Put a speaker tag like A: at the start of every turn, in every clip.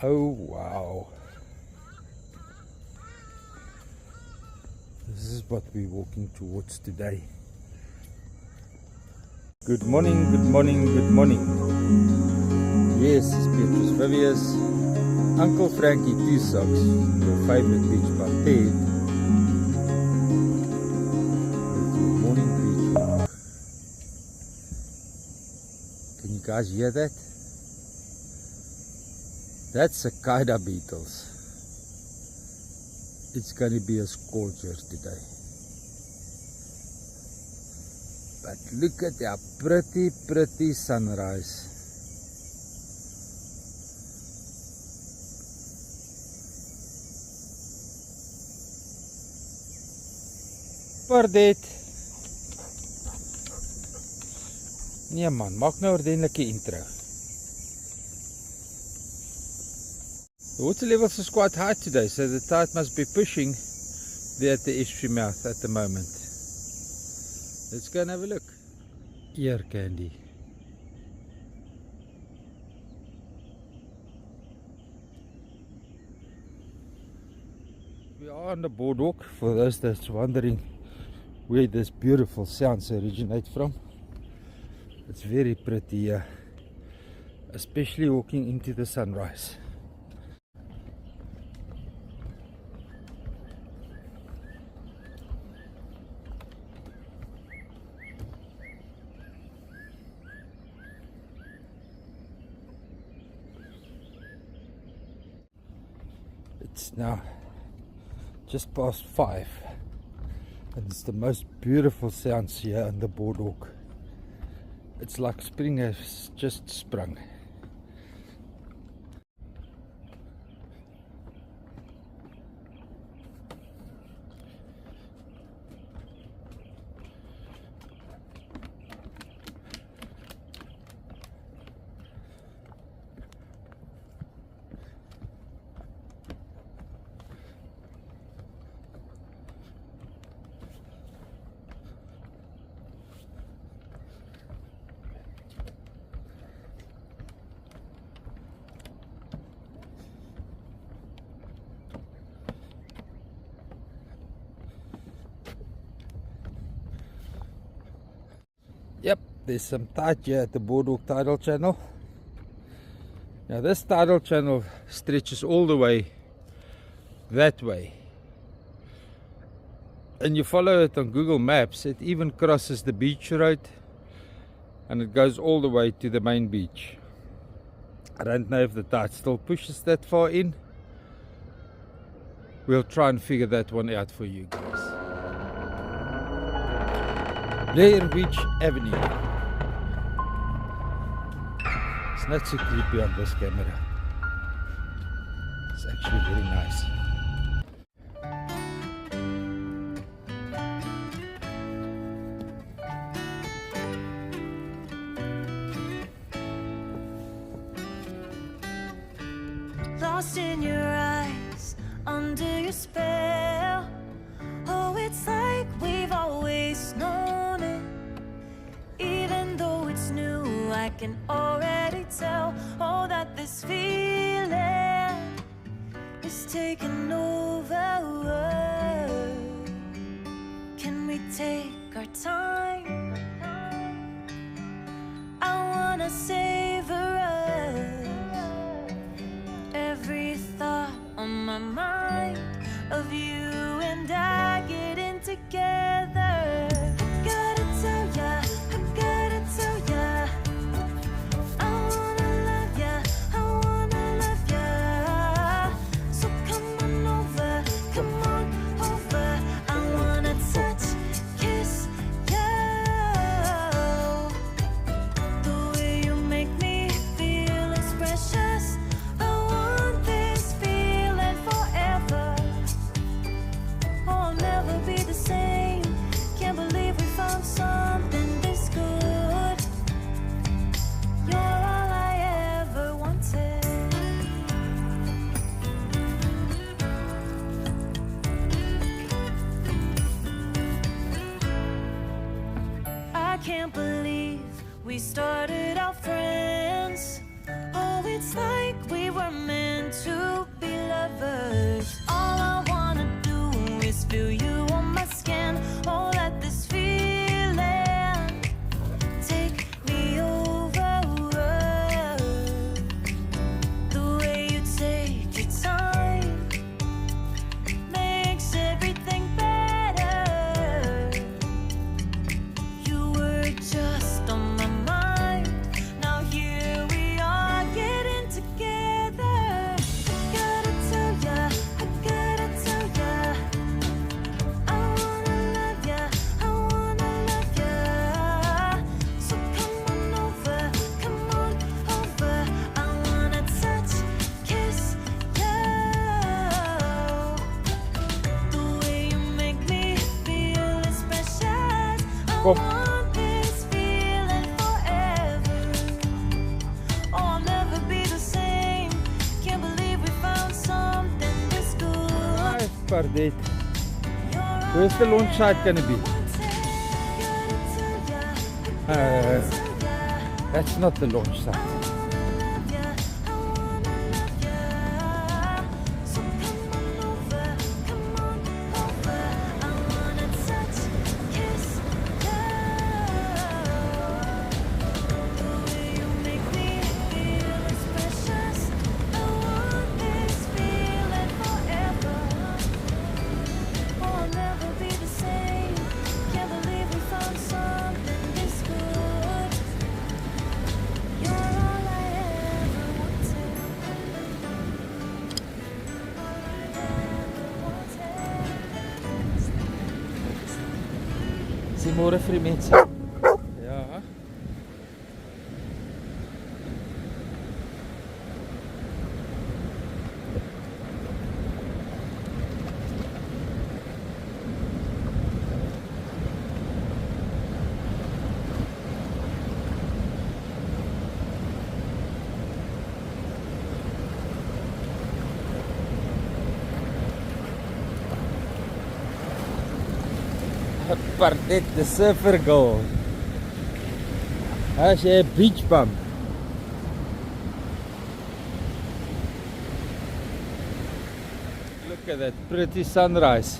A: Oh wow. This is what we're walking towards today. Good morning, good morning, good morning. Yes, it's Petrus Vivius, Uncle Frankie Two Socks, your favorite beach Pardette, with your morning beach walk. Can you guys hear that? That's cicada beetles. It's going to be a scorcher today. But look at that pretty sunrise. Pardette. Nee man, maak nou 'n ordentlike intro. The water levels is quite high today, so the tide must be pushing there at the Estuary Mouth at the moment. Let's go and have a look. Ear candy. We are on the boardwalk, for those that's wondering where this beautiful sounds originate from. It's very pretty here, especially walking into the sunrise. It's now just past 5 and it's the most beautiful sounds here on the boardwalk. It's like spring has just sprung. Yep, there's some tide here at the Boardwalk Tidal Channel. Now this Tidal Channel stretches all the way that way. And you follow it on Google Maps, it even crosses the beach road and it goes all the way to the main beach. I don't know if the tide still pushes that far in. We'll try and figure that one out for you guys. Layer Beach Avenue. It's not so creepy on this camera. It's actually very nice.
B: Lost in your eyes, under your spell. Oh, it's like we've always known it. Even though it's new, I can already tell. Oh, that this feeling is taking over. Can we take our time? I wanna savor us. Every thought on my mind of you and I getting together. Gotta tell ya, I gotta tell ya, I wanna love ya, I wanna love ya. So come on over, I wanna touch, kiss you. The way you make me feel is precious. I want this feeling forever. meant to be lovers. All I wanna do is feel you on my skin. Oh, let this feeling take me over. The way you take your time makes everything better. You were just on my mind. Now here we are getting together. Gotta tell ya, I gotta tell ya, I wanna love ya, I wanna love ya. So come on over, come on over. I wanna touch, kiss ya. The way you make me feel is precious. I
A: Kom.
B: want this feeling forever. Oh, I'll never be the same. Can't believe we found something this good.
A: Hi, Pardette.
B: You're
A: Where's the launch site gonna be? That's not the launch site. Môre vir die mense. Ja. Pardette, the surfer girl. Has a beach bum. Look at that pretty sunrise.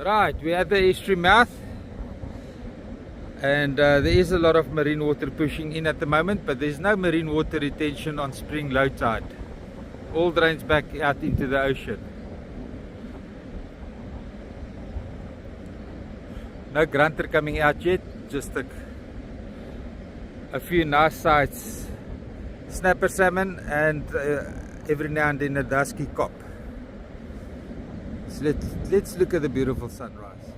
A: Right, we're at the Estuary Mouth, and there is a lot of marine water pushing in at the moment, but there's no marine water retention on spring low tide. All drains back out into the ocean. No grunter coming out yet, just a few nice sights, snapper salmon, and every now and then a dusky cop. So let's look at the beautiful sunrise.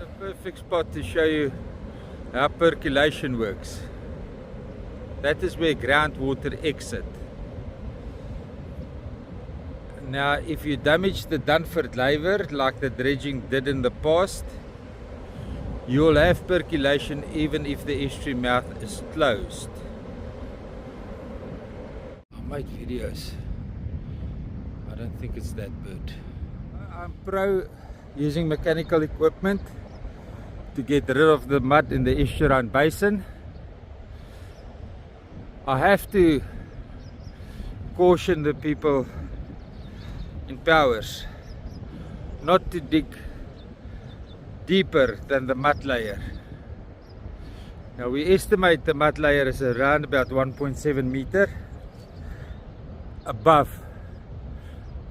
A: The perfect spot to show you how percolation works. That is where groundwater exit. Now, if you damage the Dunford Layer like the dredging did in the past, you'll have percolation even if the estuary mouth is closed. I made videos. I don't think it's that bird. I'm pro using mechanical equipment to get rid of the mud in the estuarine basin. I have to caution the people in Powers not to dig deeper than the mud layer. Now we estimate the mud layer is around about 1.7 meter above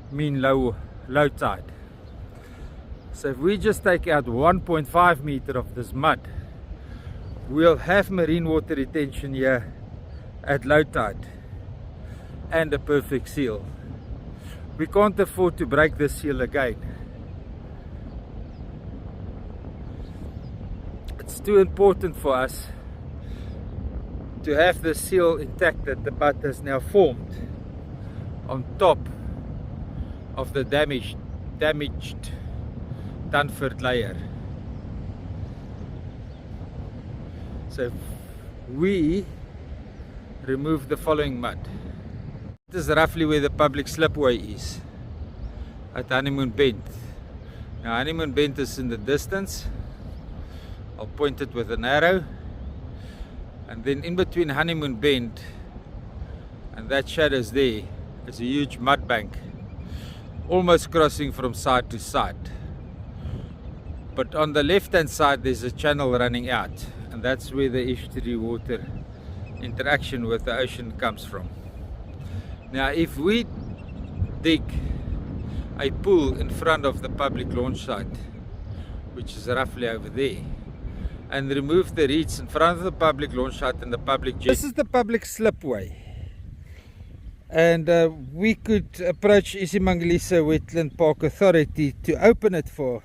A: mean low tide. So if we just take out 1.5 meter of this mud, we'll have marine water retention here at low tide and a perfect seal. We can't afford to break the seal again. It's too important for us to have the seal intact that the mud has now formed on top of the damaged Dunford Layer. So we remove the following mud. This is roughly where the public slipway is, at Honeymoon Bend. Now Honeymoon Bend is in the distance. I'll point it with an arrow. And then in between Honeymoon Bend and that shadows there is a huge mud bank, almost crossing from side to side. But on the left hand side there's a channel running out, and that's where the estuary water interaction with the ocean comes from. Now if we dig a pool in front of the public launch site, which is roughly over there, and remove the reeds in front of the public launch site and the public jet. This is the public slipway, and we could approach Isimangilisa Wetland Park Authority to open it for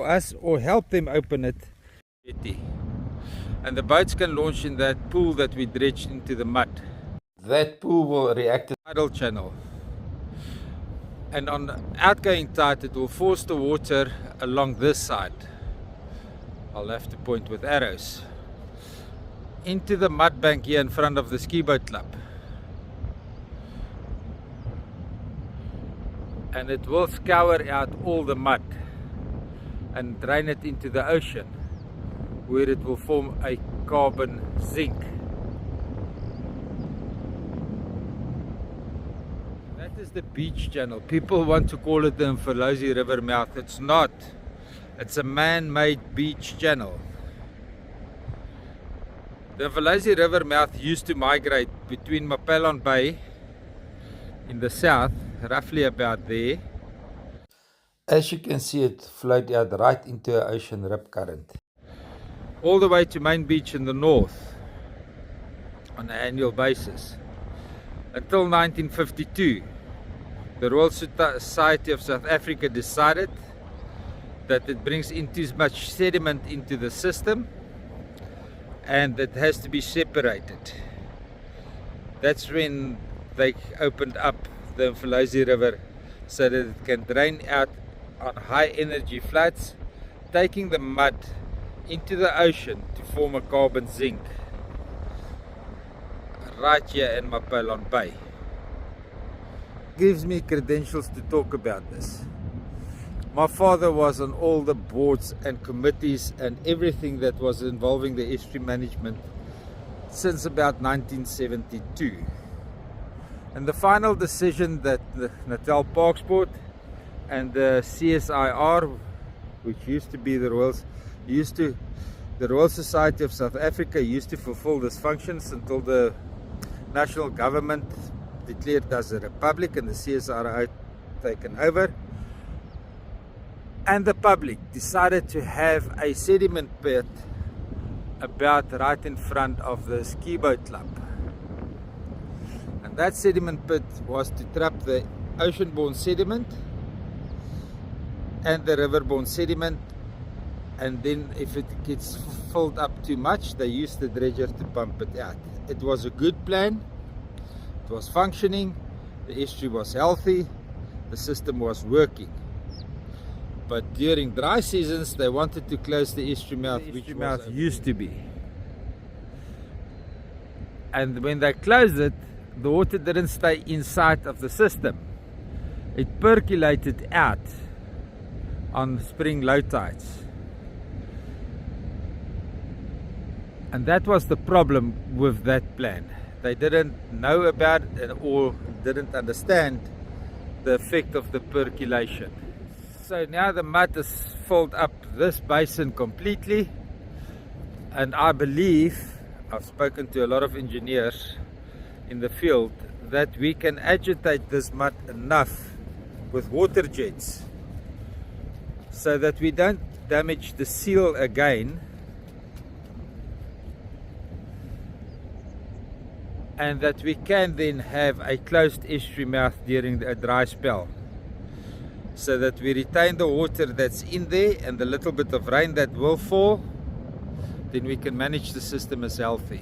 A: us, or help them open it. And the boats can launch in that pool that we dredged into the mud. That pool will react to the tidal channel, and on the outgoing tide it will force the water along this side. I'll have to point with arrows into the mud bank here in front of the ski boat club, and it will scour out all the mud and drain it into the ocean, where it will form a carbon zinc. That is the beach channel. People want to call it the Mfolozi River mouth. It's not. It's a man-made beach channel. The Mfolozi River mouth used to migrate between Mapelon Bay in the south, roughly about there. As you can see, it flowed out right into an ocean rip current, all the way to Main Beach in the north on an annual basis, until 1952. The Royal Society of South Africa decided that it brings in too much sediment into the system and it has to be separated. That's when they opened up the Mfolozi River so that it can drain out on high energy floods, taking the mud into the ocean to form a carbon zinc right here in Mapelon Bay. Gives me credentials to talk about this. My father was on all the boards and committees and everything that was involving the estuary management since about 1972. And the final decision that the Natal Parks Board and the CSIR, which used to be the Royal Society of South Africa, used to fulfill these functions until the national government declared as a republic and the CSIR taken over. And the public decided to have a sediment pit about right in front of the ski boat club. And that sediment pit was to trap the ocean-borne sediment and the river-borne sediment, and then if it gets filled up too much, they use the dredger to pump it out. It was a good plan, it was functioning, the estuary was healthy, the system was working. But during dry seasons they wanted to close the estuary mouth, which used to be. And when they closed it, the water didn't stay inside of the system. It percolated out on spring low tides. And that was the problem with that plan. They didn't know about it or didn't understand the effect of the percolation. So now the mud has filled up this basin completely, and I believe, I've spoken to a lot of engineers in the field, that we can agitate this mud enough with water jets so that we don't damage the seal again and that we can then have a closed estuary mouth during a dry spell, so that we retain the water that's in there and the little bit of rain that will fall, then we can manage the system as healthy.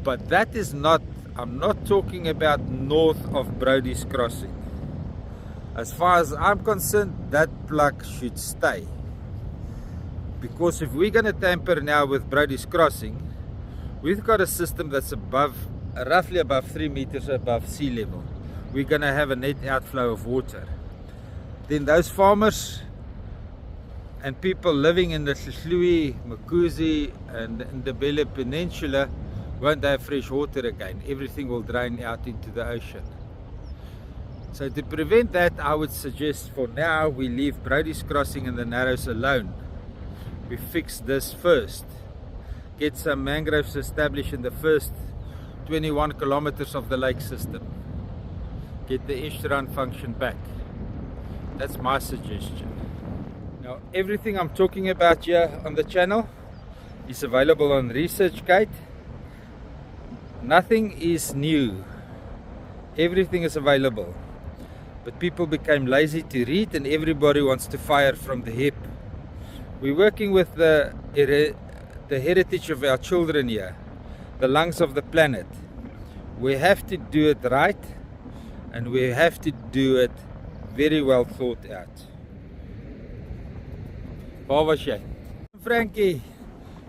A: But that is not, I'm not talking about north of Brodie's crossing. As far as I'm concerned, that plug should stay. Because if we're going to tamper now with Brodie's crossing, we've got a system that's above, roughly above 3 meters above sea level. We're going to have a net outflow of water. Then those farmers and people living in the Estuary, Makuzi and Ndebele Peninsula won't have fresh water again. Everything will drain out into the ocean. So to prevent that, I would suggest for now we leave Brodie's crossing and the Narrows alone. We fix this first. Get some mangroves established in the first 21 kilometers of the lake system. Get the estuarine function back. That's my suggestion. Now, everything I'm talking about here on the channel is available on ResearchGate. Nothing is new. Everything is available. But people became lazy to read and everybody wants to fire from the hip. We're working with the heritage of our children here, the lungs of the planet. We have to do it right, and we have to do it very well thought out. Waar was jy? Frankie,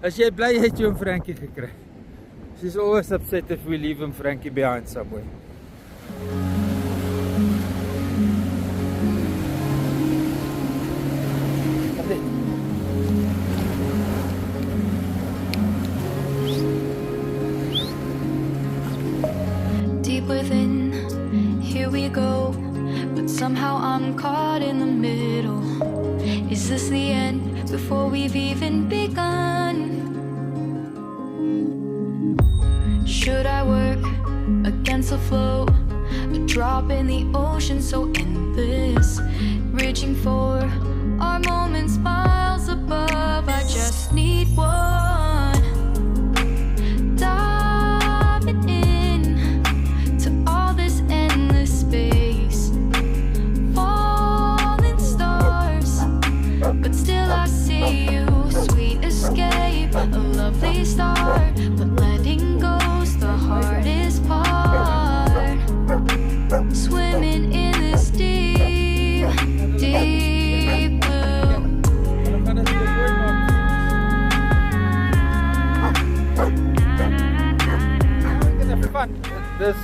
A: as jy bly het jy hom Frankie gekry. She's always upset if we leave him Frankie behind somewhere.
B: Deep within, here we go, but somehow I'm caught in the middle. Is this the end before we've even begun? Should I work against the flow, a drop in the ocean so endless, reaching for our moments miles above? I just need one, diving in to all this endless space, falling stars, but still I see you, sweet escape, a lovely start, but letting go's the hardest part, swimming in this deep, deep blue.
A: Fun with this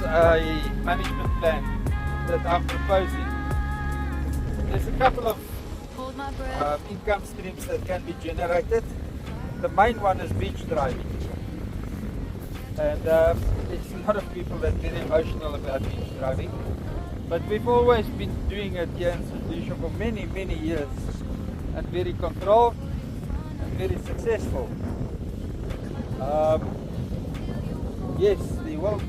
A: management plan that I'm proposing. There's a couple of income streams that can be generated. The main one is beach driving, and there's a lot of people that are very emotional about beach driving, but we've always been doing it here in St. Lucia for many years, and very controlled and very successful. Yes, there will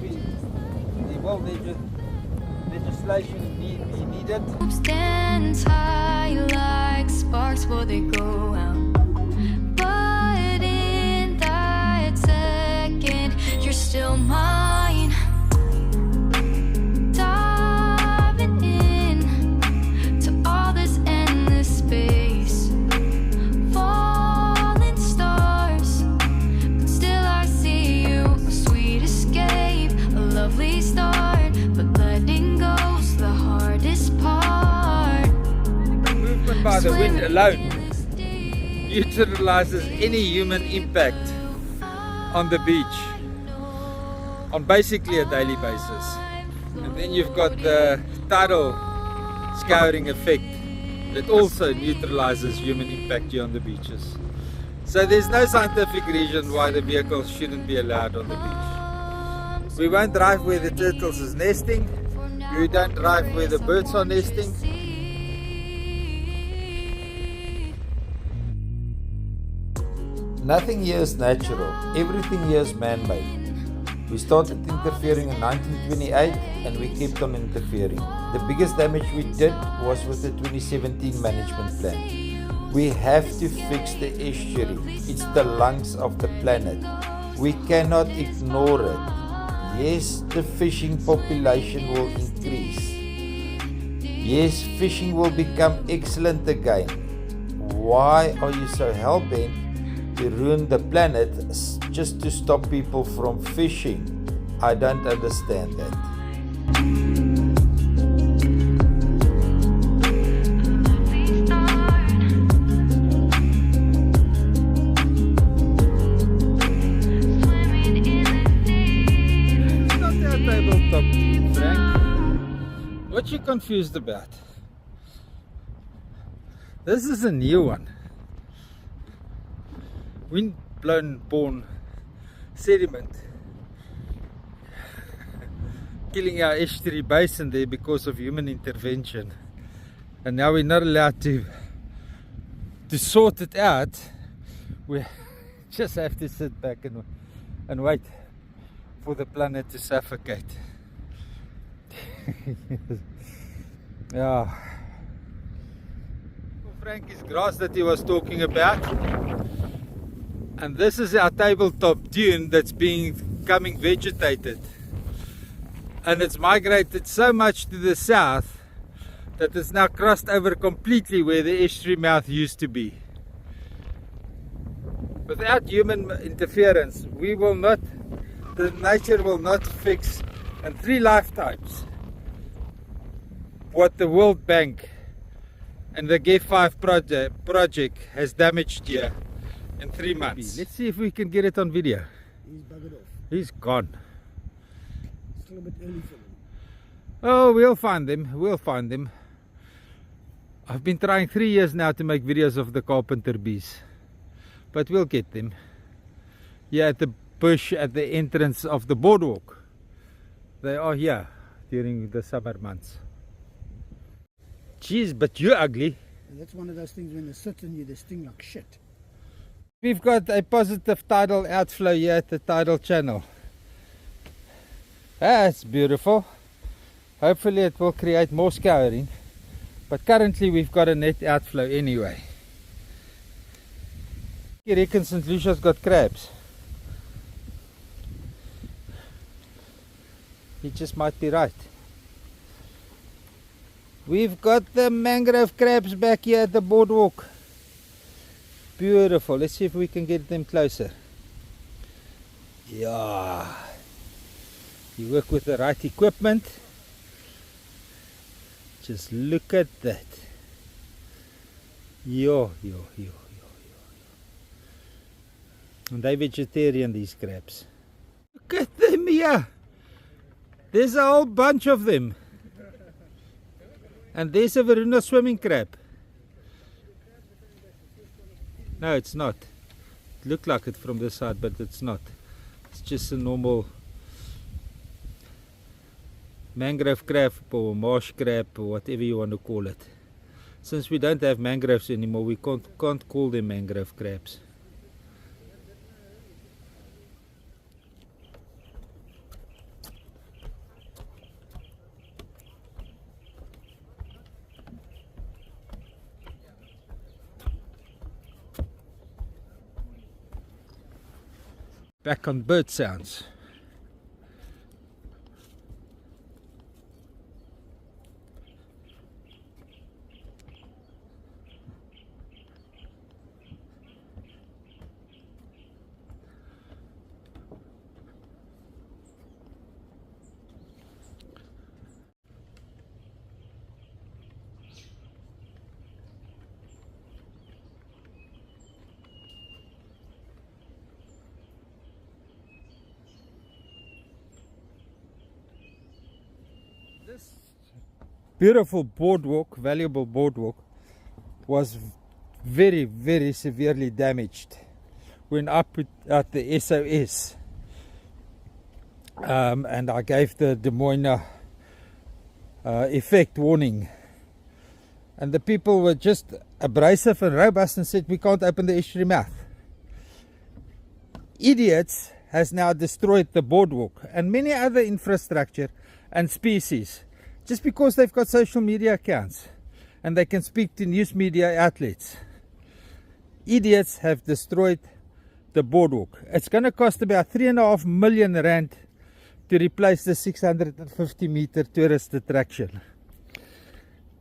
A: legislation be needed.
B: Stands high like sparks before they go out, but in that second you're still mine, diving in to all this endless space, falling stars, but still I see you, a sweet escape, a lovely start, but letting go's the hardest part.
A: Movement by the wind alone neutralizes any human impact on the beach on basically a daily basis. And then you've got the tidal scouring effect that also neutralizes human impact here on the beaches. So there's no scientific reason why the vehicles shouldn't be allowed on the beach. We won't drive where the turtles is nesting. We don't drive where the birds are nesting. Nothing here is natural. Everything here is man-made. We started interfering in 1928 and we kept on interfering. The biggest damage we did was with the 2017 management plan. We have to fix the estuary. It's the lungs of the planet.
C: We cannot ignore it. Yes, the fishing population will increase. Yes, fishing will become excellent again. Why are you so hell-bent to ruin the planet just to stop people from fishing? I don't understand that.
A: What you confused about? This is a new one. Wind-blown born sediment killing our estuary basin there because of human intervention, and now we're not allowed to sort it out. We just have to sit back and wait for the planet to suffocate. Yeah. Frankie's grass that he was talking about, and this is our tabletop dune that's becoming vegetated, and it's migrated so much to the south that it's now crossed over completely where the estuary mouth used to be. Without human interference, the nature will not fix in 3 lifetimes what the World Bank and the G5 project has damaged here in 3 months. Let's see if we can get it on video.
D: He's buggered off.
A: He's gone.
D: Still a bit early for him.
A: Oh, we'll find them. We'll find them. I've been trying 3 years now to make videos of the Carpenter bees, but we'll get them. Here at the bush at the entrance of the boardwalk. They are here during the summer months. Jeez, but you're ugly.
D: That's one of those things when they sit in you, they sting like shit.
A: We've got a positive tidal outflow here at the Tidal Channel. That's beautiful. Hopefully it will create more scouring. But currently we've got a net outflow anyway. He reckons St. Lucia's got crabs. He just might be right. We've got the mangrove crabs back here at the boardwalk. Beautiful. Let's see if we can get them closer. Yeah. You work with the right equipment. Just look at that. Yo. And they're vegetarian, these crabs. Look at them here. There's a whole bunch of them. And there's a Varuna swimming crab. No, it's not. It looked like it from this side, but it's not. It's just a normal mangrove crab or marsh crab or whatever you want to call it. Since we don't have mangroves anymore, we can't call them mangrove crabs. Back on bird sounds. This beautiful boardwalk, valuable boardwalk, was very, very severely damaged when I put out the SOS. And I gave the Des Moines effect warning. And the people were just abrasive and robust and said, we can't open the estuary mouth. Idiots has now destroyed the boardwalk and many other infrastructure and species, just because they've got social media accounts and they can speak to news media outlets. Idiots have destroyed the boardwalk. It's going to cost about 3.5 million rand to replace the 650 meter tourist attraction.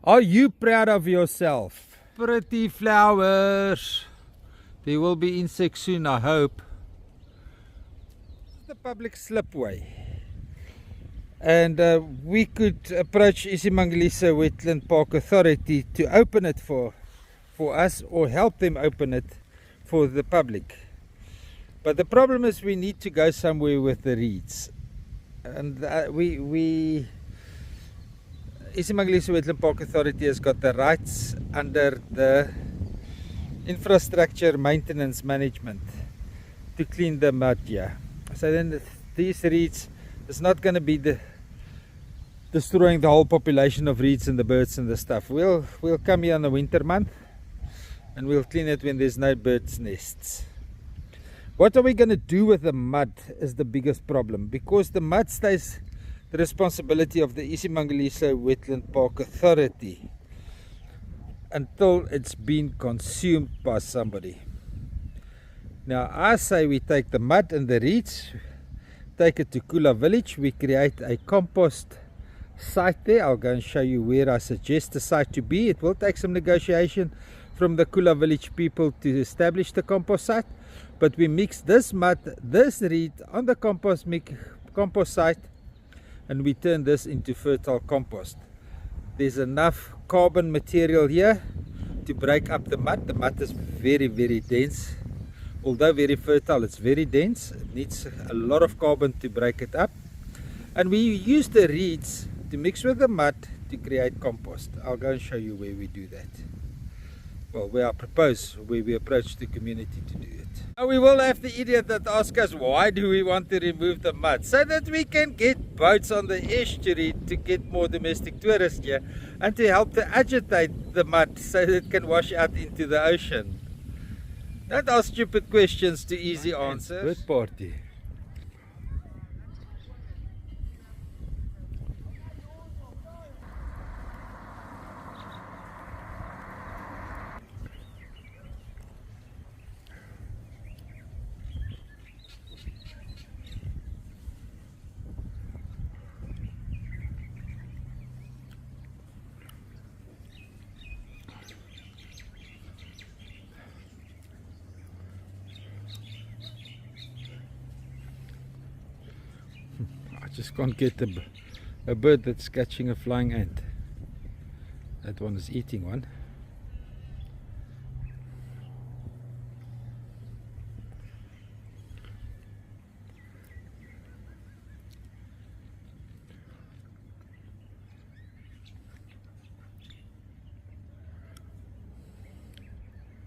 A: Are you proud of yourself? Pretty flowers. There will be insects soon, I hope. The public slipway, and we could approach Isimangaliso Wetland Park Authority to open it for us, or help them open it for the public. But the problem is we need to go somewhere with the reeds, and Isimangaliso Wetland Park Authority has got the rights under the infrastructure maintenance management to clean the mud here. So then these reeds is not going to be destroying the whole population of reeds and the birds and the stuff. We'll come here in the winter month and we'll clean it when there's no birds' nests. What are we going to do with the mud is the biggest problem, because the mud stays the responsibility of the Isimangaliso Wetland Park Authority until it's been consumed by somebody. Now I say we take the mud and the reeds, take it to Kula village, we create a compost site there. I'll go and show you where I suggest the site to be. It will take some negotiation from the Kula village people to establish the compost site, but we mix this mud, this reed on the compost site, and we turn this into fertile compost. There's enough carbon material here to break up the mud. The mud is very, very dense. Although very fertile, it's very dense. It needs a lot of carbon to break it up. And we use the reeds to mix with the mud to create compost. I'll go and show you where we do that. Well, where we approach the community to do it. Now we will have the idiot that asks us, why do we want to remove the mud? So that we can get boats on the estuary to get more domestic tourists here, and to help to agitate the mud so that it can wash out into the ocean. Don't ask stupid questions to easy answers. Bird party. Just can't get a bird that's catching a flying ant. That one is eating one.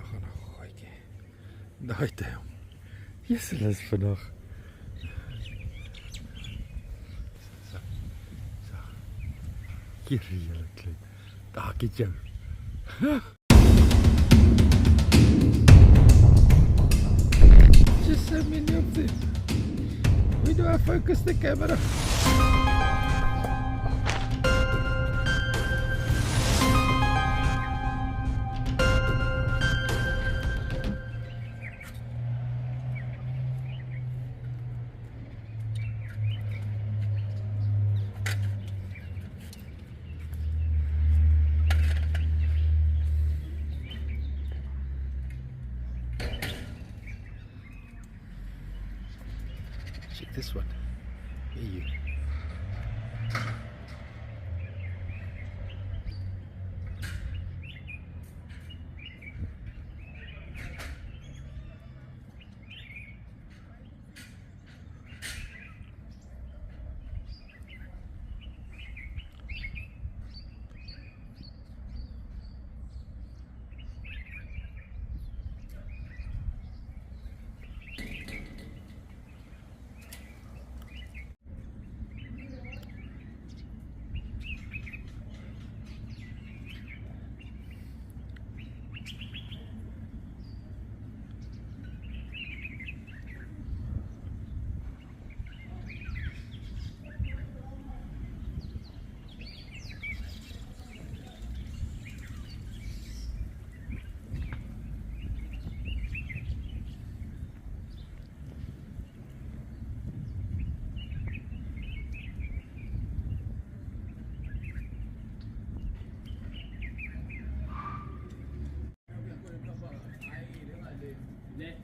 A: Oh, nou gooi ek. Daai te hom. Jesus vandag. Hier is julle klein. Daar het jou. Just so many of them. Where do I focus the camera? Check this one. Here you.
E: Good.